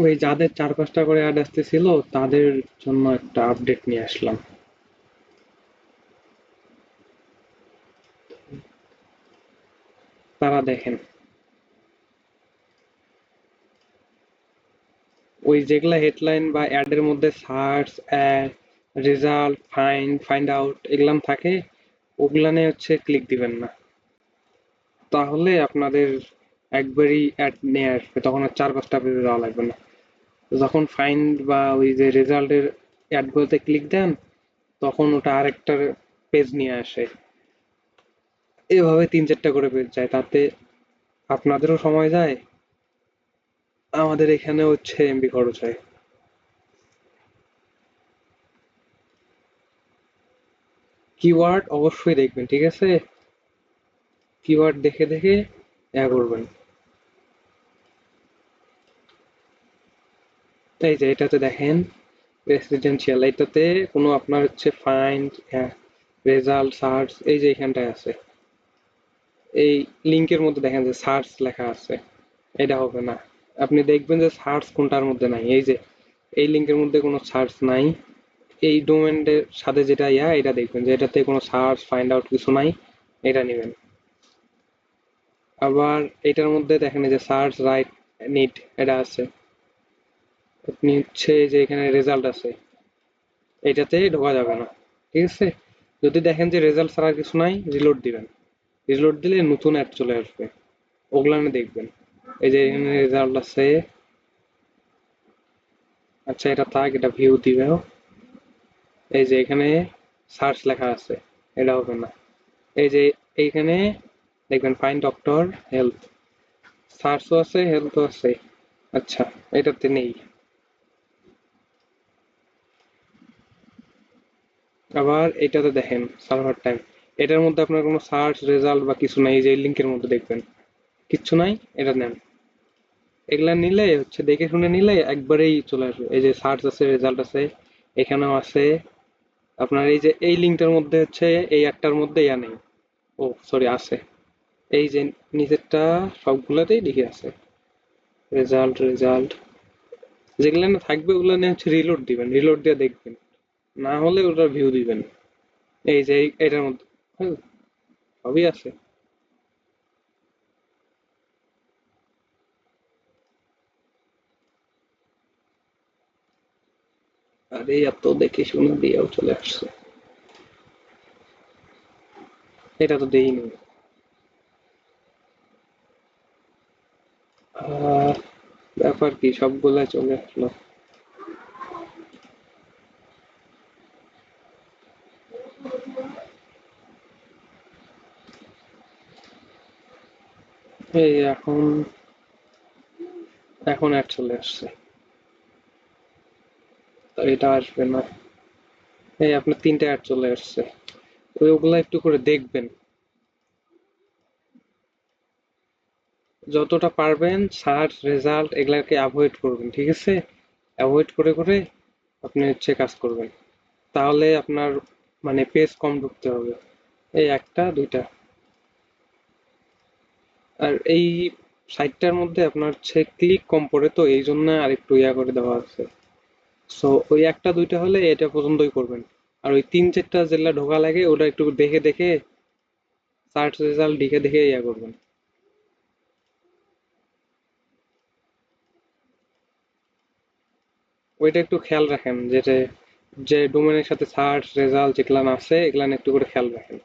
ওই যাদের 4-5টা করে অ্যাড আসতেছিল তাদের জন্য একটা আপডেট নিয়ে আসলাম। তারা দেখেন ওই যেগুলা হেডলাইন বা অ্যাড এর মধ্যে search, ad, result, find out এগুলান থাকে, ওগুলানে হচ্ছে ক্লিক দিবেন না। তাহলে আপনাদের একবারই অ্যাড নিয়ে আসবে, তখন আর 4-5টা পেজে যাওয়া লাগবে না। যখন ফাইন্ড বা ওই যে রেজাল্টের অ্যাডগুলোতে ক্লিক দেন তখন ওটা আরেকটা পেজ নিয়ে আসে। এভাবে 3-4টা করে পেজ যায়, তাতে আপনাদেরও সময় যায়, আমাদের এখানে হচ্ছে এমবি খরচ হয়। কিওয়ার্ড অবশ্যই দেখবেন, ঠিক আছে? কিওয়ার্ড দেখে দেখে করবেন। এই যে এটাতে দেখেন রেসিডেন্সিয়াল, এটাতে কোনো আপনার হচ্ছে ফাইন্ড, রেজাল্ট, সার্চ, এই যে এখানটায় আছে, এই লিংকের মধ্যে দেখেন যে সার্চ লেখা আছে, এটা হবে না। আপনি দেখবেন যে সার্চ কোনটার মধ্যে নাই, এই যে এই লিংকের মধ্যে কোনো সার্চ নাই। এই ডোমেনের সাথে যেটা এটা দেখবেন যে এটাতে কোনো সার্চ ফাইন্ড আউট কিছু নাই, এটা নেবেন। আবার এটার মধ্যে দেখেন এই যে সার্চ রাইট নিড এটা আছে, আপনি হচ্ছে যে এখানে রেজাল্ট আছে, এটাতে ঢোকা যাবে না, ঠিক আছে? যদি দেখেন যে রেজাল্ট ছাড়া আর কিছু নাই, রিলোড দিবেন। রিলোড দিলে নতুন অ্যাড চলে আসবে, ওগুলানে দেখবেন। এই যে এখানে রেজাল্ট আছে, আচ্ছা এটা থাক, এটা ভিউ দিবে। এই যে এখানে সার্চ লেখা আছে, এটা হবে না। এই যে এইখানে দেখবেন ফাইন্ড ডক্টর হেলথ, সার্চও আছে হেলথও আছে, আচ্ছা এটাতে নেই। আবার এটাতে দেখেন সার্ভার টাইম, এটার মধ্যে আপনার কোনো সার্চ রেজাল্ট বা কিছু নাই, এই যে লিঙ্কের মধ্যে দেখবেন কিচ্ছু নাই, এটা নেন। এগুলা নিলে হচ্ছে দেখে শুনে নিলে একবারেই চলে আসবে। এই যে সার্চ আছে, রেজাল্ট আছে, এখানেও আছে। আপনার এই যে এই লিঙ্কটার মধ্যে হচ্ছে এই একটার মধ্যে নেই, ও সরি আছে, এই যে নিচেরটা সবগুলাতেই লিখে আছে রেজাল্ট রেজাল্ট। যেগুলো না থাকবে ওগুলো নিয়ে হচ্ছে রিলোড দিবেন, রিলোড দিয়ে দেখবেন, না হলে ওটা ভিউ দিবেন। এই যে এটার মধ্যে হুম, সবই আছে। আরে এত দেখে শুনে দিয়েও চলে আসছে, এটা তো দেইনি। আহ, ব্যাপার কি সবগুলা চলে আসলো। এই এখন এখন অ্যাড চলে আসছে, তো এটা আসবে না। এই আপনার 3টে অ্যাড চলে আসছে, ওগুলা একটু করে দেখবেন, যতটা পারবেন সার্চ রেজাল্ট এগুলাকে অ্যাভয়েড করবেন, ঠিক আছে? অ্যাভয়েড করে করে আপনি হচ্ছে কাজ করবেন, তাহলে আপনার মানে পেজ কম ঢুকতে হবে। এই একটা দুইটা, আর এই সাইটটার মধ্যে আপনার হচ্ছে ক্লিক কম পড়ে, তো এই জন্য আর একটু করে দেওয়া আছে। সো ওই একটা দুইটা হলে এটা পর্যন্তই করবেন, আর ওই 3-4টা যেগুলা ঢোকা লাগে ওটা একটু দেখে দেখে সার্চ রেজাল্ট দেখে দেখে করবেন। ওইটা একটু খেয়াল রাখেন, যে ডোমেনের সাথে সার্চ রেজাল্ট যেগুলা আছে এগুলা একটু করে খেয়াল রাখেন।